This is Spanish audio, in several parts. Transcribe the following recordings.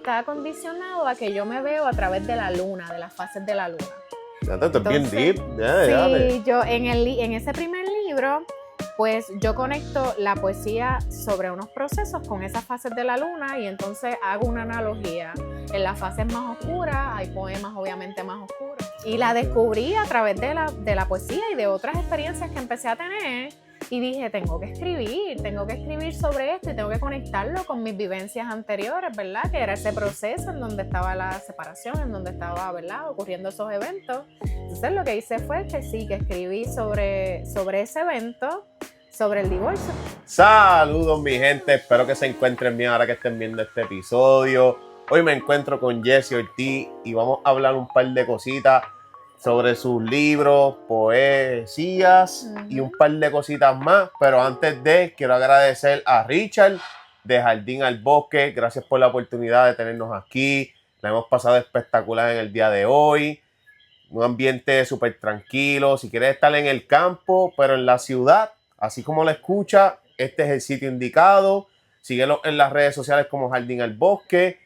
está condicionado a que yo me veo a través de la luna, de las fases de la luna. Esto es bien deep. Sí, yo en ese primer libro, pues yo conecto la poesía sobre unos procesos con esas fases de la luna y entonces hago una analogía. En las fases más oscuras hay poemas obviamente más oscuros. Y la descubrí a través de la poesía y de otras experiencias que empecé a tener. Y dije, tengo que escribir sobre esto y tengo que conectarlo con mis vivencias anteriores, ¿verdad? Que era ese proceso en donde estaba la separación, en donde estaba, ¿verdad?, ocurriendo esos eventos. Entonces lo que hice fue que escribí sobre ese evento, sobre el divorcio. Saludos mi gente, espero que se encuentren bien ahora que estén viendo este episodio. Hoy me encuentro con Jessie Ortiz y vamos a hablar un par de cositas sobre sus libros, poesías y un par de cositas más. Pero antes quiero agradecer a Richard de Jardín al Bosque. Gracias por la oportunidad de tenernos aquí. La hemos pasado espectacular en el día de hoy. Un ambiente súper tranquilo. Si quieres estar en el campo, pero en la ciudad, así como lo escucha, este es el sitio indicado. Síguelo en las redes sociales como Jardín al Bosque.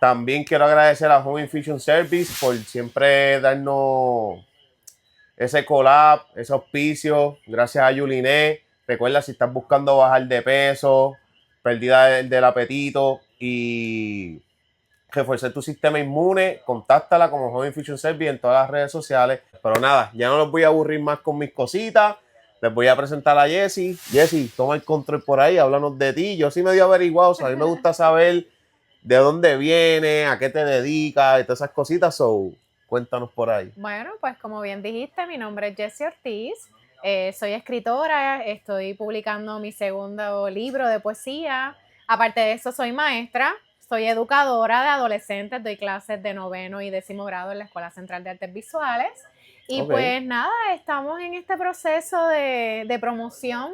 También quiero agradecer a Home Infusion Service por siempre darnos ese collab, ese auspicio. Gracias a Yuliné. Recuerda, si estás buscando bajar de peso, pérdida del apetito y reforzar tu sistema inmune, contáctala como Home Infusion Service en todas las redes sociales. Pero nada, ya no los voy a aburrir más con mis cositas. Les voy a presentar a Jessie. Jessie, toma el control por ahí, háblanos de ti. Yo sí medio averiguado, o sea, a mí me gusta saber de dónde viene, a qué te dedicas y todas esas cositas. So, cuéntanos por ahí. Bueno, pues como bien dijiste, mi nombre es Jessie Ortiz. Soy escritora, estoy publicando mi segundo libro de poesía. Aparte de eso, soy maestra, soy educadora de adolescentes, doy clases de 9º y 10º grado en la Escuela Central de Artes Visuales. Y pues nada, estamos en este proceso de promoción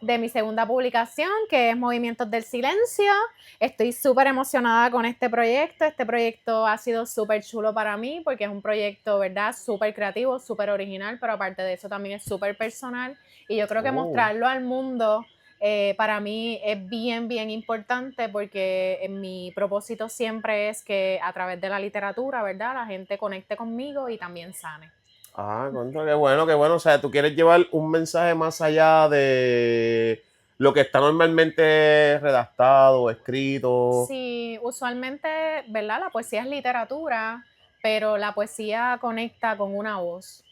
de mi segunda publicación, que es Movimientos del Silencio. Estoy súper emocionada con este proyecto. Este proyecto ha sido súper chulo para mí porque es un proyecto, ¿verdad?, súper creativo, súper original, pero aparte de eso también es súper personal. Y yo creo que mostrarlo al mundo para mí es bien, bien importante porque mi propósito siempre es que a través de la literatura, ¿verdad?, la gente conecte conmigo y también sane. Ah, qué bueno, qué bueno. O sea, tú quieres llevar un mensaje más allá de lo que está normalmente redactado, escrito. Sí, usualmente, ¿verdad?, la poesía es literatura, pero la poesía conecta con una voz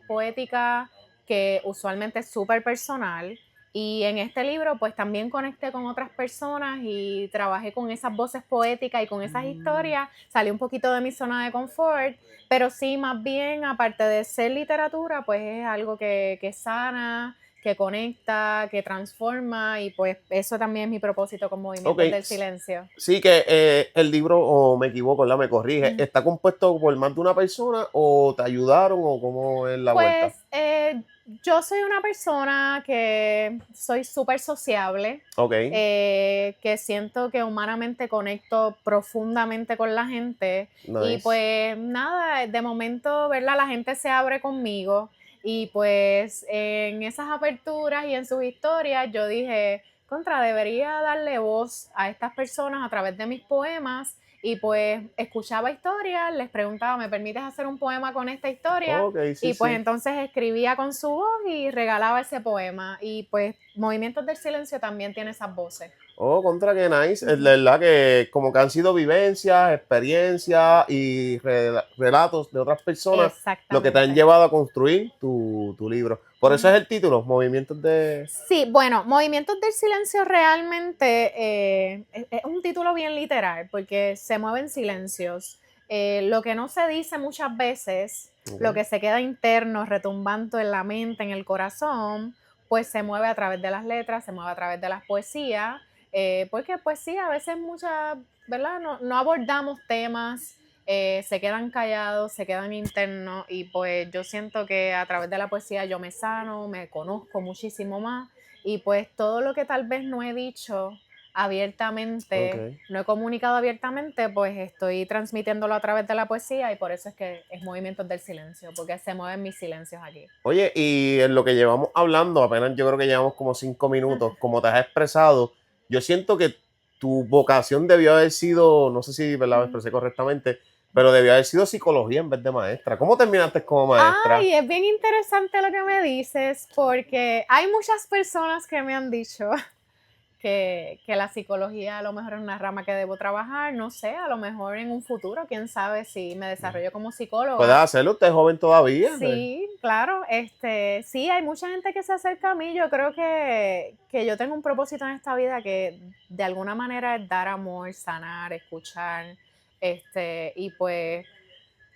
poética que usualmente es súper personal. Y en este libro, pues también conecté con otras personas y trabajé con esas voces poéticas y con esas historias. Salí un poquito de mi zona de confort, pero sí, más bien, aparte de ser literatura, pues es algo que sana, que conecta, que transforma, y pues eso también es mi propósito con Movimientos del Silencio. Sí, que el libro, o me equivoco, ¿verdad? Me corrige, ¿está compuesto por más de una persona o te ayudaron o cómo es la vuelta? Pues yo soy una persona que soy súper sociable, que siento que humanamente conecto profundamente con la gente. Nice. Y pues nada, de momento, ¿verdad?, la gente se abre conmigo y pues en esas aperturas y en sus historias yo dije, debería darle voz a estas personas a través de mis poemas. Y pues escuchaba historias, les preguntaba, ¿me permites hacer un poema con esta historia? Sí, y pues sí. entonces escribía con su voz y regalaba ese poema. Y pues Movimientos del Silencio también tiene esas voces. Qué nice. Es verdad que como que han sido vivencias, experiencias y relatos de otras personas lo que te han llevado a construir tu libro. Por eso es el título, Movimientos de... Sí, bueno, Movimientos del Silencio realmente es un título bien literal porque se mueven silencios. Lo que no se dice muchas veces, lo que se queda interno, retumbando en la mente, en el corazón, pues se mueve a través de las letras, se mueve a través de las poesías, porque pues sí, a veces muchas, ¿verdad?, no abordamos temas, se quedan callados, se quedan internos, y pues yo siento que a través de la poesía yo me sano, me conozco muchísimo más, y pues todo lo que tal vez no he dicho abiertamente, no he comunicado abiertamente, pues estoy transmitiéndolo a través de la poesía, y por eso es que es Movimientos del Silencio, porque se mueven mis silencios aquí. Oye, y en lo que llevamos hablando, apenas yo creo que llevamos como 5 minutos, como te has expresado, yo siento que tu vocación debió haber sido, no sé si ¿verdad? Me expresé correctamente, pero debió haber sido psicología en vez de maestra. ¿Cómo terminaste como maestra? Ay, es bien interesante lo que me dices, porque hay muchas personas que me han dicho que la psicología a lo mejor es una rama que debo trabajar, no sé, a lo mejor en un futuro, quién sabe si me desarrollo como ¿Puedes psicóloga. hacerlo? Usted es joven todavía. Sí, claro, sí, hay mucha gente que se acerca a mí, yo creo que yo tengo un propósito en esta vida que de alguna manera es dar amor, sanar, escuchar, y pues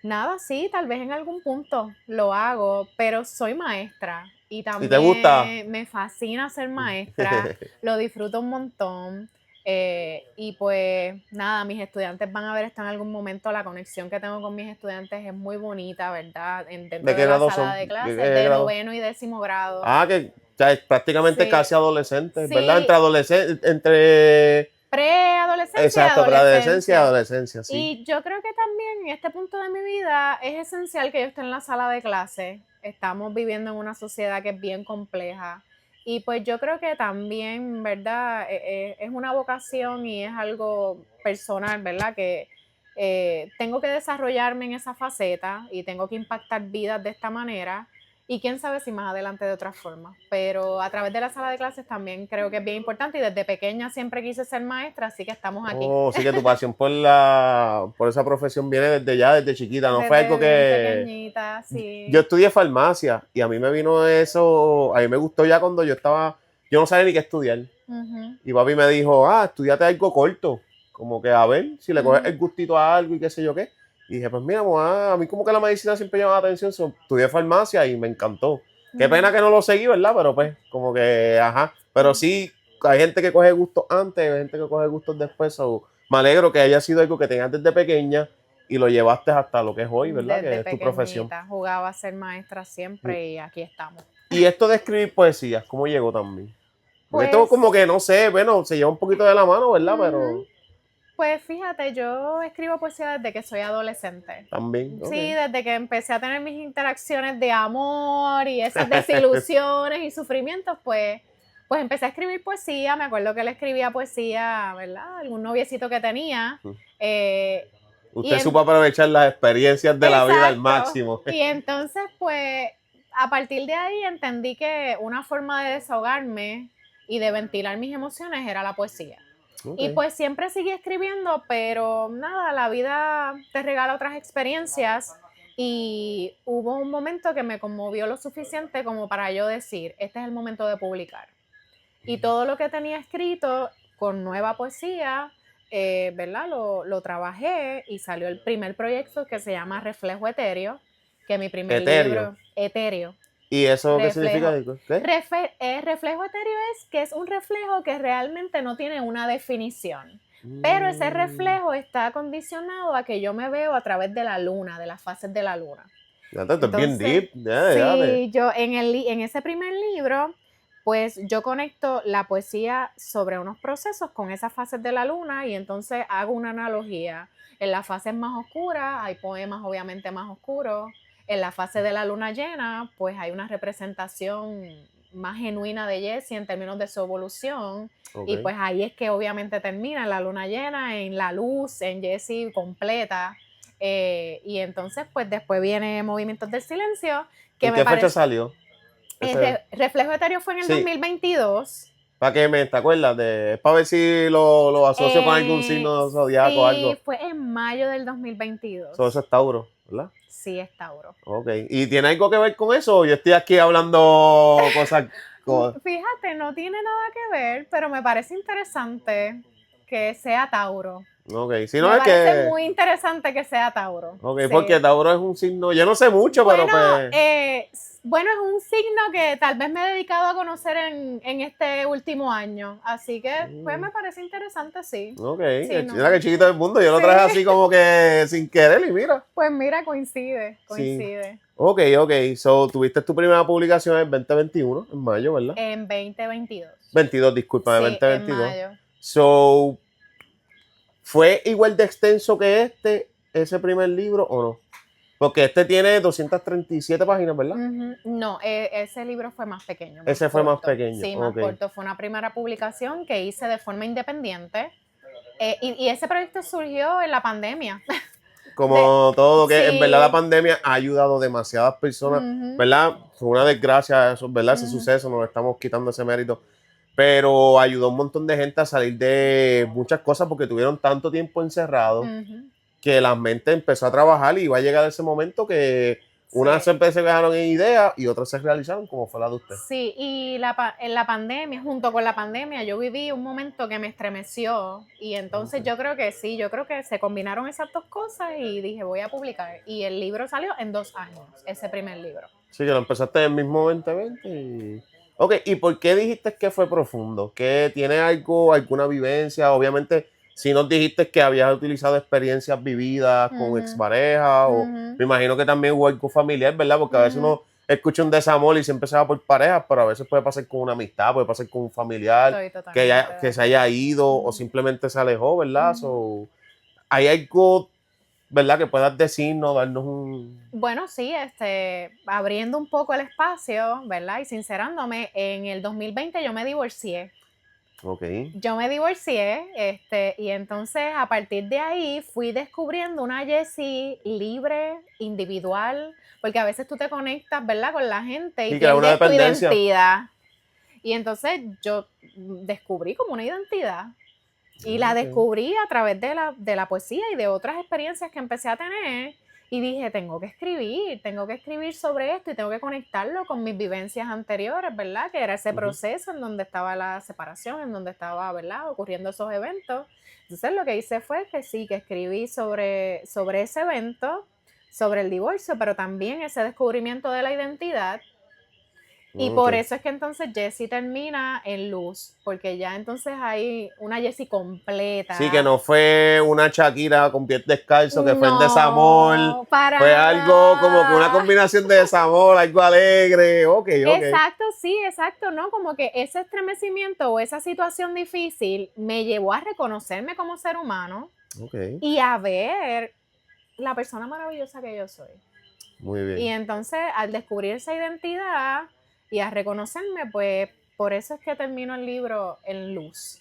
nada, sí, tal vez en algún punto lo hago, pero soy maestra y ¿Y te gusta? también me fascina ser maestra, lo disfruto un montón. Y pues nada, mis estudiantes van a ver esto en algún momento, la conexión que tengo con mis estudiantes es muy bonita, ¿verdad? Dentro ¿De qué de la grado sala son? de ¿Qué clases, de grado? noveno y décimo grado. Ah, que ya es prácticamente Sí, casi adolescente, ¿verdad? sí, Entre adolescente, entre... preadolescencia y Exacto, preadolescencia y adolescencia. adolescencia, sí. Y yo creo que también en este punto de mi vida es esencial que yo esté en la sala de clase. Estamos viviendo en una sociedad que es bien compleja. Y pues yo creo que también, ¿verdad? Es una vocación y es algo personal, ¿verdad? Que tengo que desarrollarme en esa faceta y tengo que impactar vidas de esta manera. Y quién sabe si más adelante de otra forma. Pero a través de la sala de clases también creo que es bien importante y desde pequeña siempre quise ser maestra, así que estamos aquí. Oh, sí que tu pasión por esa profesión viene desde ya, desde chiquita. No fue algo Desde bien que... pequeñita, Yo sí. estudié farmacia y a mí me vino eso, a mí me gustó ya cuando yo no sabía ni qué estudiar. Ujú, Y papi me dijo, estudiate algo corto, como que a ver si le coges ujú, el gustito a algo y qué sé yo qué. Y dije, pues mira, a mí como que la medicina siempre llamaba la atención, estudié farmacia y me encantó. Qué pena ujú, que no lo seguí, ¿verdad? Pero pues, como que, ajá. Pero sí. sí, hay gente que coge gustos antes, hay gente que coge gustos después. Me alegro que haya sido algo que tenías desde pequeña y lo llevaste hasta lo que es hoy, ¿verdad? Que Desde es tu profesión. pequeñita jugaba a ser maestra siempre y aquí estamos. Y esto de escribir poesías, ¿cómo llegó también? Porque esto como Pues, que, no sé, bueno, se lleva un poquito de la mano, ¿verdad? ujú, Pero pues fíjate, yo escribo poesía desde que soy adolescente. también, ok. Sí, desde que empecé a tener mis interacciones de amor y esas desilusiones y sufrimientos, pues empecé a escribir poesía. Me acuerdo que le escribía poesía, ¿verdad? Algún noviecito que tenía. eh, y Usted en- supo aprovechar las experiencias de la vida al exacto. máximo. Y entonces, pues, a partir de ahí entendí que una forma de desahogarme y de ventilar mis emociones era la poesía. Ok. Y pues siempre seguí escribiendo, pero nada, la vida te regala otras experiencias y hubo un momento que me conmovió lo suficiente como para yo decir, este es el momento de publicar. Y todo lo que tenía escrito con nueva poesía, ¿verdad? Lo trabajé y salió el primer proyecto que se llama Reflejo Etéreo, que mi primer Etéreo. libro, Etéreo, ¿Y eso qué significa? reflejo. ¿Qué? Reflejo etéreo es que es un reflejo que realmente no tiene una definición, pero ese Mm, reflejo está condicionado a que yo me veo a través de la luna, de las fases de la luna. ya esto es bien Entonces, deep. Ya, si yo en ese primer libro, pues yo conecto la poesía sobre unos procesos con esas fases de la luna y entonces hago una analogía. En las fases más oscuras hay poemas obviamente más oscuros. En la fase de la luna llena, pues hay una representación más genuina de Jessie en términos de su evolución. ok. Y pues ahí es que obviamente termina en la luna llena, en la luz, en Jessie completa. Y entonces, pues después viene Movimientos del Silencio, que ¿En me qué fecha parece. salió? Ese, Reflejo Etéreo fue en el sí. 2022. ¿Para qué te acuerdas? Es para ver si lo asocio con algún Eh, signo zodiaco o sí, algo. fue en mayo del 2022. Eso es Tauro, ¿verdad? Sí, es Tauro. Ok. ¿Y tiene algo que ver con eso? ¿O yo estoy aquí hablando cosas? Fíjate, no tiene nada que ver, pero me parece interesante que sea Tauro. Ok. Si no Me es parece que. muy interesante que sea Tauro. Ok, Sí. porque Tauro es un signo. Yo no sé mucho, pero Bueno, pues. bueno, es un signo que tal vez me he dedicado a conocer en este último año. Así que, pues me parece interesante, sí. Ok, Sí, mira no. qué chiquito del mundo. Yo lo Sí. traje así como que sin querer y mira. Pues mira, coincide, Sí. coincide. Ok, ok. So, tuviste tu primera publicación en 2021, en mayo, ¿verdad? En 2022. 22, discúlpame, Sí, en 2022. mayo. So, ¿fue igual de extenso que ese primer libro o no? Porque este tiene 237 páginas, ¿verdad? No, ese libro fue más pequeño, más Ese fue más corto. pequeño, Sí, más ok. corto. Fue una primera publicación que hice de forma independiente. Y ese proyecto surgió en la pandemia. Como todo, que en verdad la Sí. pandemia ha ayudado a demasiadas personas, Ujú, ¿verdad? Fue una desgracia eso, ¿verdad? Ese ujú, suceso, nos estamos quitando ese mérito, pero ayudó a un montón de gente a salir de muchas cosas porque tuvieron tanto tiempo encerrados ujú. que la mente empezó a trabajar y va a llegar ese momento que unas Sí. se dejaron en ideas y otras se realizaron, como fue la de usted. Sí, y en la pandemia, junto con la pandemia, yo viví un momento que me estremeció y entonces Ok. yo creo que sí, yo creo que se combinaron esas dos cosas y dije, voy a publicar. Y el libro salió en 2 años, ese primer libro. Sí, que lo empezaste en el mismo 2020 y... Ok, ¿y por qué dijiste que fue profundo? ¿Que tiene algo, alguna vivencia? Obviamente, si nos dijiste que habías utilizado experiencias vividas con Ujú, expareja, o ujú, me imagino que también hubo algo familiar, ¿verdad? Porque a veces ujú. uno escucha un desamor y siempre se va por parejas, pero a veces puede pasar con una amistad, puede pasar con un familiar Estoy totalmente de que se haya acuerdo. ido o Ujú, simplemente se alejó, ¿verdad? ujú. So, ¿hay algo, verdad, que puedas decirnos, darnos un... Bueno, sí, abriendo un poco el espacio, ¿verdad? Y sincerándome, en el 2020 yo me divorcié. Ok. Yo me divorcié, y entonces a partir de ahí fui descubriendo una Jessie libre, individual, porque a veces tú te conectas, ¿verdad?, con la gente y Sí, que era una pierdes tu dependencia. identidad. Y entonces yo descubrí como una identidad y la Ok. descubrí a través de la poesía y de otras experiencias que empecé a tener. Y dije, tengo que escribir sobre esto y tengo que conectarlo con mis vivencias anteriores, ¿verdad? Que era ese Ujú. proceso en donde estaba la separación, en donde estaba, ¿verdad?, ocurriendo esos eventos. Entonces lo que hice fue que sí, que escribí sobre ese evento, sobre el divorcio, pero también ese descubrimiento de la identidad. Y Ok. por eso es que entonces Jessie termina en luz, porque ya entonces hay una Jessie Sí, que completa. no fue una Shakira con pies descalzo, que fue en desamor. No, para Fue algo como que una nada. combinación de desamor, algo alegre. Ok, ok. Exacto, sí, exacto, ¿no? Como que ese estremecimiento o esa situación difícil me llevó a reconocerme como ser humano Ok, y a ver la persona maravillosa que yo soy. muy Y bien. entonces, al descubrir esa identidad y a reconocerme, pues por eso es que termino el libro en luz.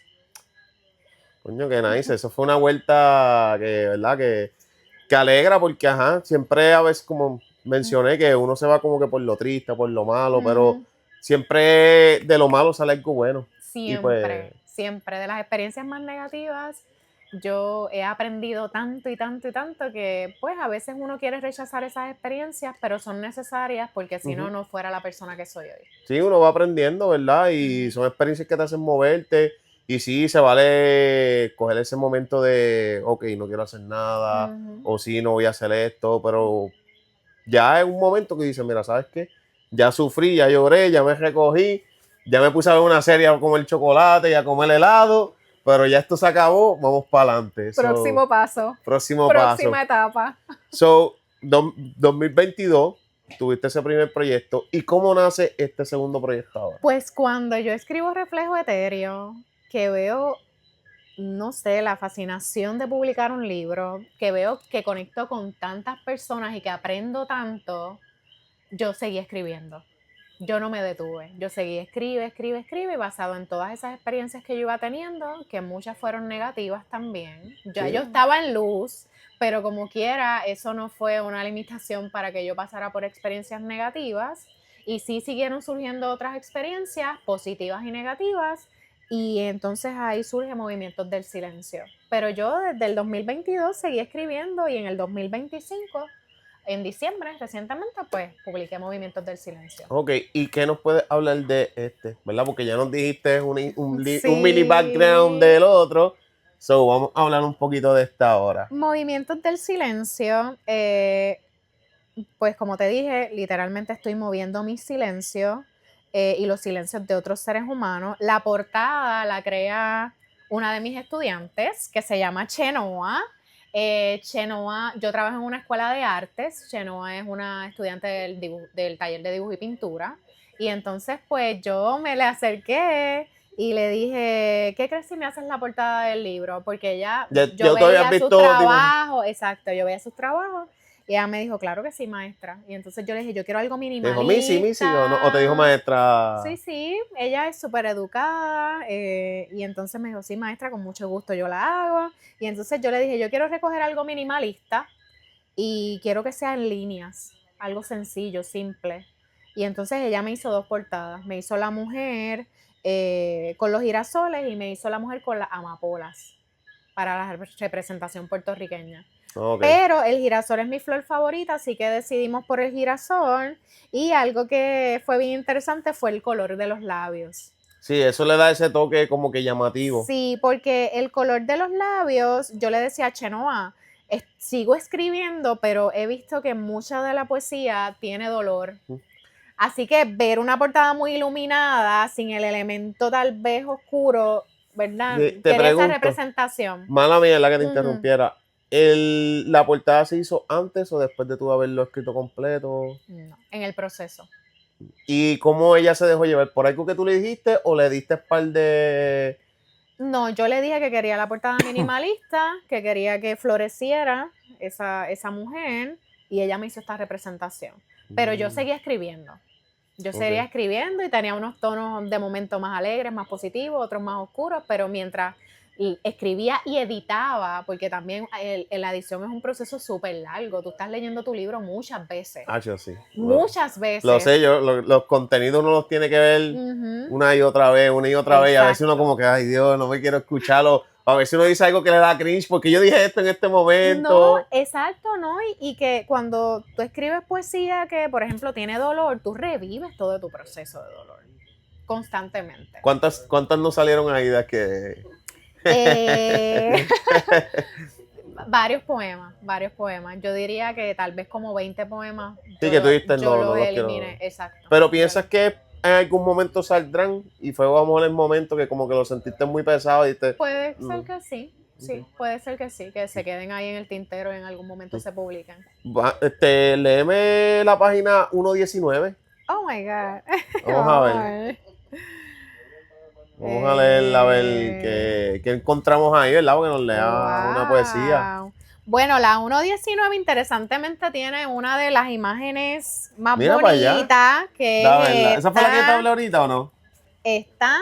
Coño, que nice. Eso fue una vuelta que, ¿verdad? Que alegra porque, ajá, siempre a veces, como mencioné, que uno se va como que por lo triste, por lo malo, pero Ujú. siempre de lo malo sale algo bueno. Y pues, Siempre, siempre. De las experiencias más negativas, yo he aprendido tanto y tanto y tanto que pues a veces uno quiere rechazar esas experiencias, pero son necesarias porque si no, ujú. no fuera la persona que soy hoy. Sí, uno va aprendiendo, ¿verdad? Y Ujú, son experiencias que te hacen moverte. Y sí, se vale coger ese momento de, ok, no quiero hacer nada, ujú. o sí, no voy a hacer esto, pero ya es un momento que dices, mira, ¿sabes qué? Ya sufrí, ya lloré, ya me recogí, ya me puse a ver una serie a comer chocolate y a comer helado, pero ya esto se acabó, vamos para adelante. So, Próximo paso, próximo paso. próxima etapa. So, 2022, tuviste ese primer proyecto. ¿Y cómo nace este segundo proyecto ahora? Pues cuando yo escribo Reflejo Etéreo, que veo, no sé, la fascinación de publicar un libro, que veo que conecto con tantas personas y que aprendo tanto, yo seguí escribiendo. Yo no me detuve. Yo seguí, escribe, y basado en todas esas experiencias que yo iba teniendo, que muchas fueron negativas también. Ya yo Sí. estaba en luz, pero como quiera, eso no fue una limitación para que yo pasara por experiencias negativas. Y sí siguieron surgiendo otras experiencias positivas y negativas. Y entonces ahí surgen Movimientos del Silencio. Pero yo desde el 2022 seguí escribiendo y en el 2025 en diciembre, recientemente, pues publiqué Movimientos del Silencio. Ok, ¿y qué nos puedes hablar de este? ¿Verdad? Porque ya nos dijiste un mini background Sí. del otro. So, vamos a hablar un poquito de esta ahora. Movimientos del Silencio, pues como te dije, literalmente estoy moviendo mi silencio y los silencios de otros seres humanos. La portada la crea una de mis estudiantes que se llama Chenoa. Chenoa, yo trabajo en una escuela de artes. Chenoa es una estudiante del taller de dibujo y pintura. Y entonces, pues yo me le acerqué y le dije, ¿qué crees si me haces la portada del libro? Porque ella, Ya, yo ya tú habías veía sus visto dibujo. trabajos, exacto, yo veía sus trabajos Y ella me dijo, claro que sí, maestra. Y entonces yo le dije, yo quiero algo ¿Te minimalista. dijo Missy o te dijo maestra? Sí, ella es súper educada. Y entonces me dijo, sí, maestra, con mucho gusto yo la hago. Y entonces yo le dije, yo quiero recoger algo minimalista y quiero que sea en líneas, algo sencillo, simple. Y entonces ella me hizo 2 portadas. Me hizo la mujer con los girasoles y me hizo la mujer con las amapolas para la representación puertorriqueña. Okay. Pero el girasol es mi flor favorita, así que decidimos por el girasol. Y algo que fue bien interesante fue el color de los labios. Sí, eso le da ese toque como que llamativo. Sí, porque el color de los labios, yo le decía a Chenoa, sigo escribiendo, pero he visto que mucha de la poesía tiene dolor. Así que ver una portada muy iluminada, sin el elemento tal vez oscuro, ¿verdad? Te Quería pregunto, esa representación. mala mía la que te interrumpiera. ¿La portada se hizo antes o después de tú haberlo escrito completo? No, en el proceso. ¿Y cómo ella se dejó llevar? ¿Por algo que tú le dijiste o le diste par de...? No, yo le dije que quería la portada minimalista, que quería que floreciera esa mujer, y ella me hizo esta representación. Pero yo seguía escribiendo. Yo seguía escribiendo y tenía unos tonos de momento más alegres, más positivos, otros más oscuros, pero mientras escribía y editaba, porque también la edición es un proceso súper largo. Tú estás leyendo tu libro muchas veces. Ah, yo sí. Muchas veces. Lo sé, los contenidos uno los tiene que ver una y otra vez, y a veces uno como que, ay Dios, no me quiero escucharlo. A veces uno dice algo que le da cringe, porque yo dije esto en este momento. No, exacto, ¿no? Y que cuando tú escribes poesía que, por ejemplo, tiene dolor, tú revives todo tu proceso de dolor constantemente. ¿Cuántas no salieron ahí de que...? Varios poemas. Yo diría que tal vez como 20 poemas. Sí, que tú dijiste, yo no los eliminé. Exacto. Pero piensas que en algún momento saldrán y fue vamos el momento que como que lo sentiste muy pesado y te... Puede ser que sí. Sí, puede ser que sí, que se queden ahí en el tintero y en algún momento se publiquen. Léeme la página 119. Oh my God. Vamos a ver. Vamos a leerla, a ver qué encontramos ahí, ¿verdad? Porque nos lea una poesía. Bueno, la 1.19 interesantemente tiene una de las imágenes más Mira bonitas que ¿Esa fue la que te hablé ahorita o no? Esta.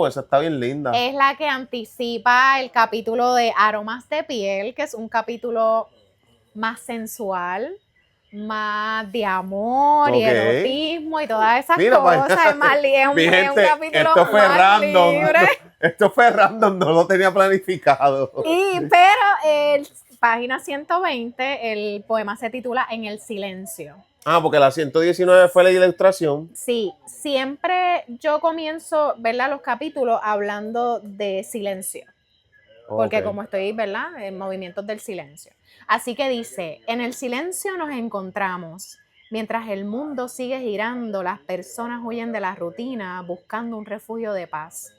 Esa está bien linda. Es la que anticipa el capítulo de Aromas de Piel, que es un capítulo más sensual, más de amor y erotismo y todas esas cosas. Es más libre, un capítulo esto fue más random. libre. Esto fue random, no lo tenía planificado. Pero página 120, el poema se titula En el silencio. Porque la 119 fue la ilustración. Sí, siempre yo comienzo, ¿verdad?, los capítulos hablando de silencio. Porque como estoy, ¿verdad?, en movimientos del silencio. Así que dice, en el silencio nos encontramos. Mientras el mundo sigue girando, las personas huyen de la rutina buscando un refugio de paz.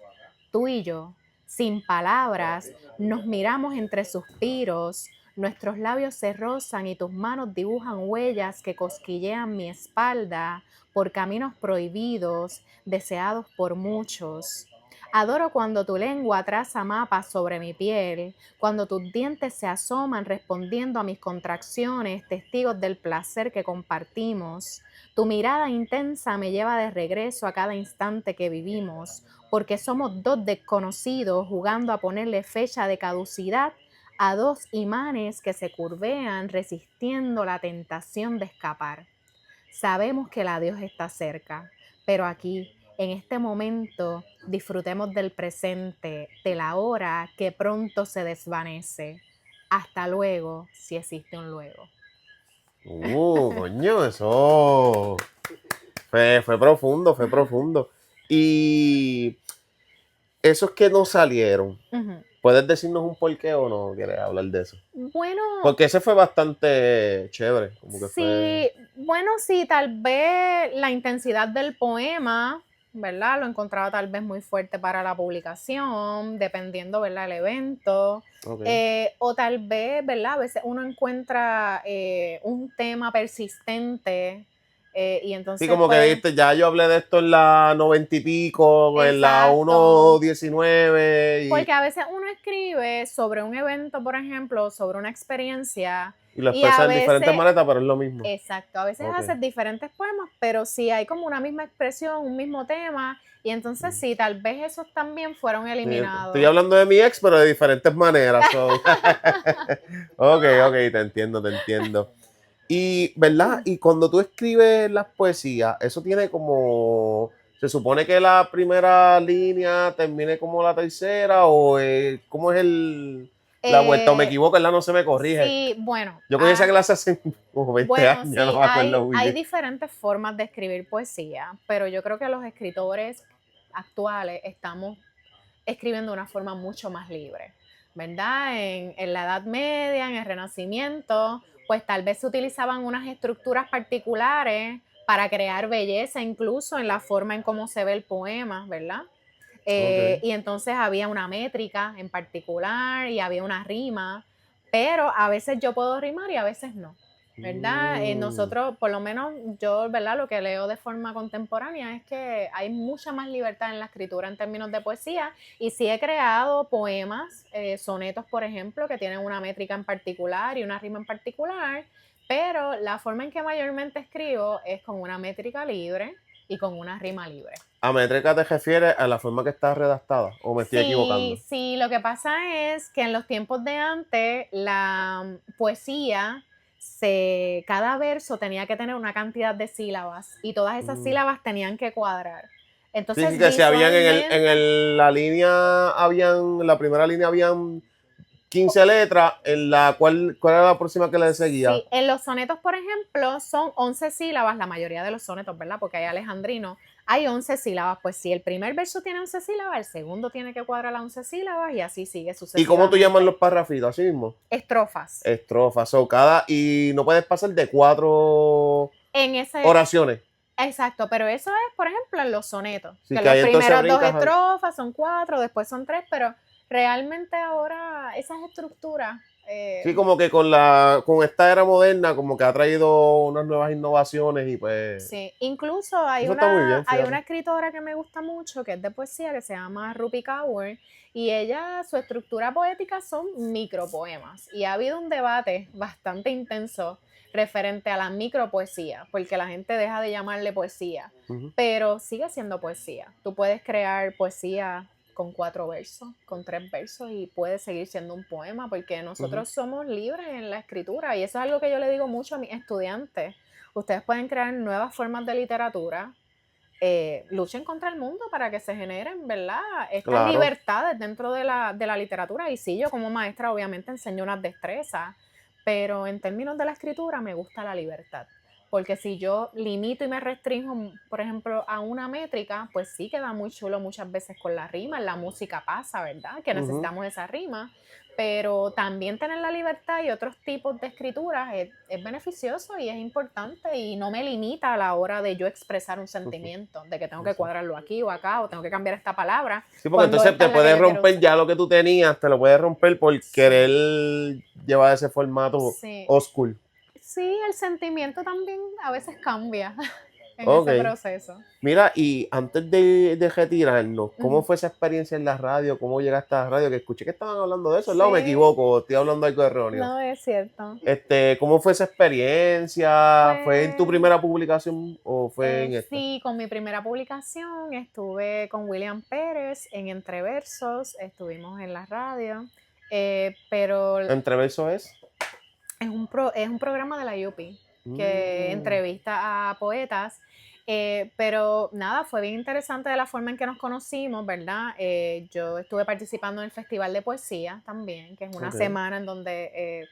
Tú y yo, sin palabras, nos miramos entre suspiros, nuestros labios se rozan y tus manos dibujan huellas que cosquillean mi espalda por caminos prohibidos, deseados por muchos. Adoro cuando tu lengua traza mapas sobre mi piel, cuando tus dientes se asoman respondiendo a mis contracciones, testigos del placer que compartimos. Tu mirada intensa me lleva de regreso a cada instante que vivimos, porque somos 2 desconocidos jugando a ponerle fecha de caducidad a 2 imanes que se curvean resistiendo la tentación de escapar. Sabemos que el adiós está cerca, pero aquí, en este momento, disfrutemos del presente, de la hora que pronto se desvanece. Hasta luego, si existe un luego. Coño, eso fue profundo. Y esos que no salieron, ¿puedes decirnos un porqué o no quieres hablar de eso? Bueno. Porque ese fue bastante chévere. Sí, tal vez la intensidad del poema, ¿verdad? Lo encontraba tal vez muy fuerte para la publicación, dependiendo, ¿verdad?, el evento. O tal vez, ¿verdad?, a veces uno encuentra un tema persistente y entonces... Sí, como que dijiste, ya yo hablé de esto en la 90 y pico, en la 1.19. Porque a veces uno escribe sobre un evento, por ejemplo, sobre una experiencia Y lo Y a expresas en diferentes veces, maneras, pero es lo mismo. exacto, a veces Ok. haces diferentes poemas, pero sí hay como una misma expresión, un mismo tema, y entonces sí, tal vez esos también fueron Sí, estoy eliminados. hablando de mi ex, pero de diferentes maneras. So. Ok, ok, te entiendo, te entiendo. Y, ¿verdad? Y cuando tú escribes las poesías, eso tiene como... ¿Se supone que la primera línea termine como la tercera? ¿O cómo es la vuelta? ¿O me Eh, equivoco? ¿Verdad? No se me corrige. sí, bueno, Yo cogí esa clase hace como 20 bueno, años, no sí, me acuerdo muy hay bien. diferentes formas de escribir poesía, pero yo creo que los escritores actuales estamos escribiendo de una forma mucho más libre, ¿verdad? En la Edad Media, en el Renacimiento, pues tal vez se utilizaban unas estructuras particulares para crear belleza, incluso en la forma en cómo se ve el poema, ¿verdad? Ok. Y entonces había una métrica en particular y había una rima, pero a veces yo puedo rimar y a veces no, ¿verdad? Mm, Nosotros, por lo menos yo, ¿verdad? Lo que leo de forma contemporánea es que hay mucha más libertad en la escritura en términos de poesía y sí he creado poemas, sonetos, por ejemplo, que tienen una métrica en particular y una rima en particular, pero la forma en que mayormente escribo es con una métrica libre y con una rima libre. ¿A métrica te refieres a la forma que está redactada? ¿O me estoy Sí, equivocando? sí, lo que pasa es que en los tiempos de antes la poesía, cada verso tenía que tener una cantidad de sílabas y todas esas Mm. sílabas tenían que cuadrar. Sí, sí, Entonces, que si habían visualmente, la línea, la primera línea habían 15 letras, en la ¿cuál era la próxima que le seguía? sí, en los sonetos, por ejemplo, son 11 sílabas, la mayoría de los sonetos, ¿verdad? Porque hay alejandrinos, hay 11 sílabas. Pues si el primer verso tiene 11 sílabas, el segundo tiene que cuadrar las 11 sílabas y así sigue ¿Y cómo tú llamas sucesivamente. los parrafitos? Así mismo. Estrofas. Estrofas, o y no puedes pasar de 4 En ese, oraciones. exacto, pero eso es, por ejemplo, en los sonetos, Sí, que que las ahí entonces primeras dos brincas. estrofas son 4, después son 3, pero realmente ahora esas estructuras, Sí, como que con esta era moderna, como que ha traído unas nuevas innovaciones y pues sí, incluso eso está muy bien, hay fíjate. una escritora que me gusta mucho, que es de poesía, que se llama Rupi Kaur, y ella, su estructura poética son micropoemas, y ha habido un debate bastante intenso referente a la micropoesía, porque la gente deja de llamarle poesía, Ujú, pero sigue siendo poesía. Tú puedes crear poesía con 4 versos, con 3 versos, y puede seguir siendo un poema, porque ujú. nosotros somos libres en la escritura, y eso es algo que yo le digo mucho a mis estudiantes. Ustedes pueden crear nuevas formas de literatura, luchen contra el mundo para que se generen, ¿verdad? Estas Claro. libertades dentro de la literatura. Y sí, yo como maestra obviamente enseño unas destrezas, pero en términos de la escritura me gusta la libertad. Porque si yo limito y me restringo, por ejemplo, a una métrica, pues sí queda muy chulo muchas veces con la rima, en la música pasa, ¿verdad? Que Ujú. necesitamos esa rima, pero también tener la libertad y otros tipos de escrituras es beneficioso y es importante y no me limita a la hora de yo expresar un sentimiento, de que tengo que Exacto. cuadrarlo aquí o acá o tengo que cambiar esta palabra, Sí, porque cuando entonces esta te es la que puedes yo quiero romper usar. ya lo que tú tenías, te lo puedes romper por querer Sí, llevar ese formato sí, old school. sí, el sentimiento también a veces cambia en Ok. ese proceso. Mira, y antes de retirarnos, ¿cómo Ujú. fue esa experiencia en la radio? ¿Cómo llegaste a la radio? Que escuché que estaban hablando de eso, ¿verdad? ¿O me Sí, equivoco? ¿Estoy hablando algo erróneo? no es cierto. ¿Cómo fue esa experiencia? ¿Fue en tu Pues primera publicación o fue en esta? sí, con mi primera publicación estuve con William Pérez en Entreversos, estuvimos en la radio, pero ¿Entre versos es? es un programa de la UPI que Mm, entrevista a poetas, pero nada, fue bien interesante de la forma en que nos conocimos, ¿verdad? Yo estuve participando en el Festival de Poesía también, que es una ok. semana en donde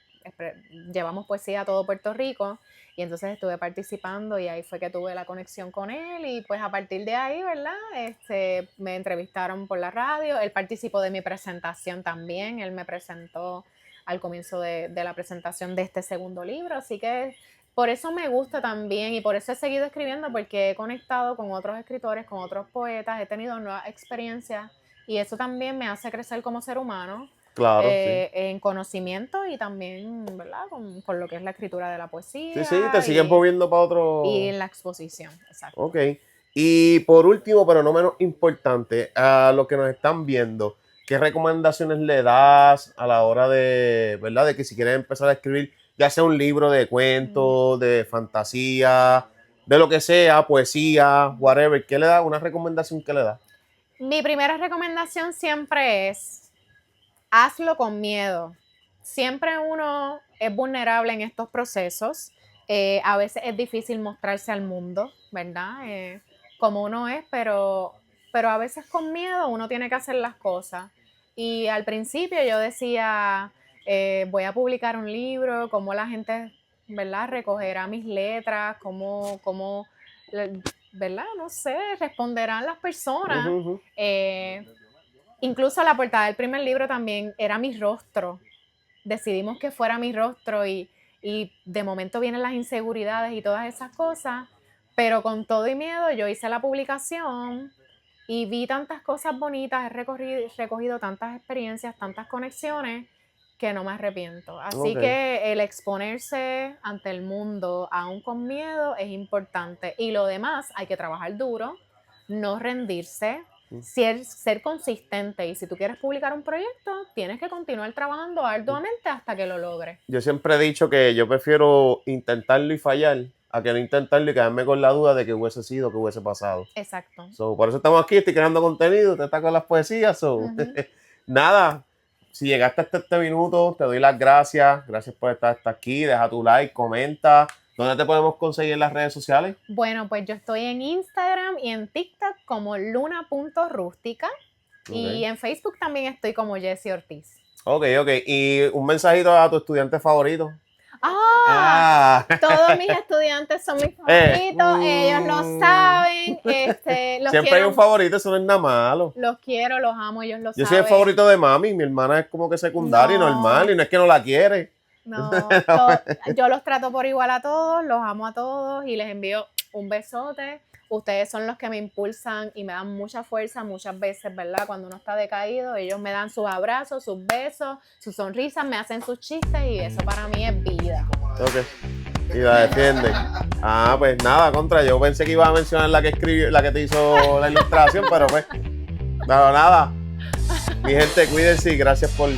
llevamos poesía a todo Puerto Rico. Y entonces estuve participando y ahí fue que tuve la conexión con él y pues a partir de ahí, ¿verdad? Me entrevistaron por la radio, él participó de mi presentación también, él me presentó al comienzo de la presentación de este segundo libro, así que por eso me gusta también y por eso he seguido escribiendo porque he conectado con otros escritores, con otros poetas, he tenido nuevas experiencias y eso también me hace crecer como ser humano Claro, sí. en conocimiento y también, ¿verdad? Con lo que es la escritura de la Sí, sí, te poesía sigues moviendo para y otro. en la exposición, exacto. Ok. Y por último, pero no menos importante, a los que nos están viendo, ¿qué recomendaciones le das a la hora de, ¿verdad? De que si quieren empezar a escribir ya sea un libro de cuentos, de fantasía, de lo que sea, poesía, whatever, ¿qué le da? Una recomendación que le da. Mi primera recomendación siempre es, hazlo con miedo. Siempre uno es vulnerable en estos procesos. A veces es difícil mostrarse al mundo, ¿verdad? Como uno es, pero a veces con miedo uno tiene que hacer las cosas. Y al principio yo decía, voy a publicar un libro, cómo la gente, ¿verdad? Recogerá mis letras, cómo ¿verdad? No sé, responderán las personas. Incluso la portada del primer libro también era mi rostro. Decidimos que fuera mi rostro y de momento vienen las inseguridades y todas esas cosas, pero con todo y miedo yo hice la publicación y vi tantas cosas bonitas, he recogido tantas experiencias, tantas conexiones que no me arrepiento. Así que el exponerse ante el mundo aún con miedo es importante y lo demás hay que trabajar duro, no rendirse, ser consistente, y si tú quieres publicar un proyecto, tienes que continuar trabajando arduamente hasta que lo logres. Yo siempre he dicho que yo prefiero intentarlo y fallar a que no intentarlo y quedarme con la duda de que hubiese sido, que hubiese pasado. Exacto. Por eso estamos aquí, estoy creando contenido, te está con las poesías. Nada, si llegaste hasta este minuto, te doy las gracias. Gracias por estar hasta aquí. Deja tu like, comenta. ¿Dónde te podemos conseguir en las redes sociales? Bueno, pues yo estoy en Instagram y en TikTok como luna.rústica. Y en Facebook también estoy como Jessie Ortiz. Ok. ¿Y un mensajito a tu estudiante favorito? Todos mis estudiantes son mis favoritos, ellos lo saben. Siempre hay un favorito, eso no es nada malo. Los quiero, los amo, ellos lo saben. Yo soy el favorito de mami, mi hermana es como que secundaria y normal, y no es que no la quiere. No, yo los trato por igual a todos, los amo a todos y les envío un besote. Ustedes son los que me impulsan y me dan mucha fuerza muchas veces, ¿verdad? Cuando uno está decaído, ellos me dan sus abrazos, sus besos, sus sonrisas, me hacen sus chistes y eso para mí es vida. Y la defienden. Pues nada, contra, yo pensé que iba a mencionar la que escribió, la que te hizo la ilustración, pero pues, nada. Mi gente, cuídense y gracias por